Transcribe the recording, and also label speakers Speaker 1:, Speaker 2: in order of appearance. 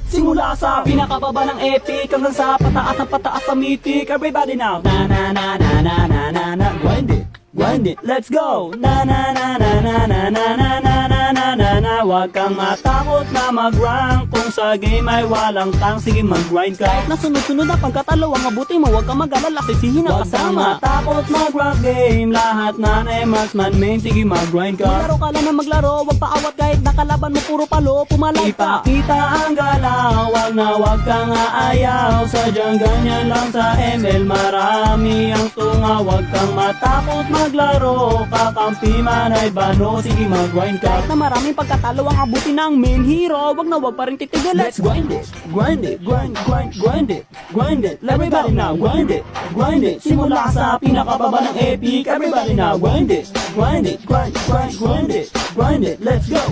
Speaker 1: Simula sa pinakababa ng epic hanggang sa pataas sa mythic. Everybody now, na na na na na na na na. Grind it, let's go. Na na na na na na na na na na na na na. Huwag kang matakot na mag-rank. Kung sa game ay walang tang, sige mag-grind ka. Kahit na sunod-sunod na pagkatalo ang mabuti mo, huwag kang mag-alala, sisihin ang kasama. Huwag kang matakot mag-rank game. Lahat na na marksman main, sige mag-grind ka. Maglaro ka lang na maglaro, huwag paawat kahit nakalaban mo puro palo, pumalay ka. Ipakita ang galaw, wag kang aayaw. Sadyang ganyan lang sa ML, marami ang tunga. Huwag kang matakot maglaro, kakampi man ay bano, sige mag-grind ka. Kahit na maraming pagkatalo ang abuti ng main hero, wag pa rin titigil. Let's grind it, grind it, grind it, grind it. Everybody now, grind it, simula sa pinakababa ng epic. Everybody now, grind it, grind it, grind it, let's go.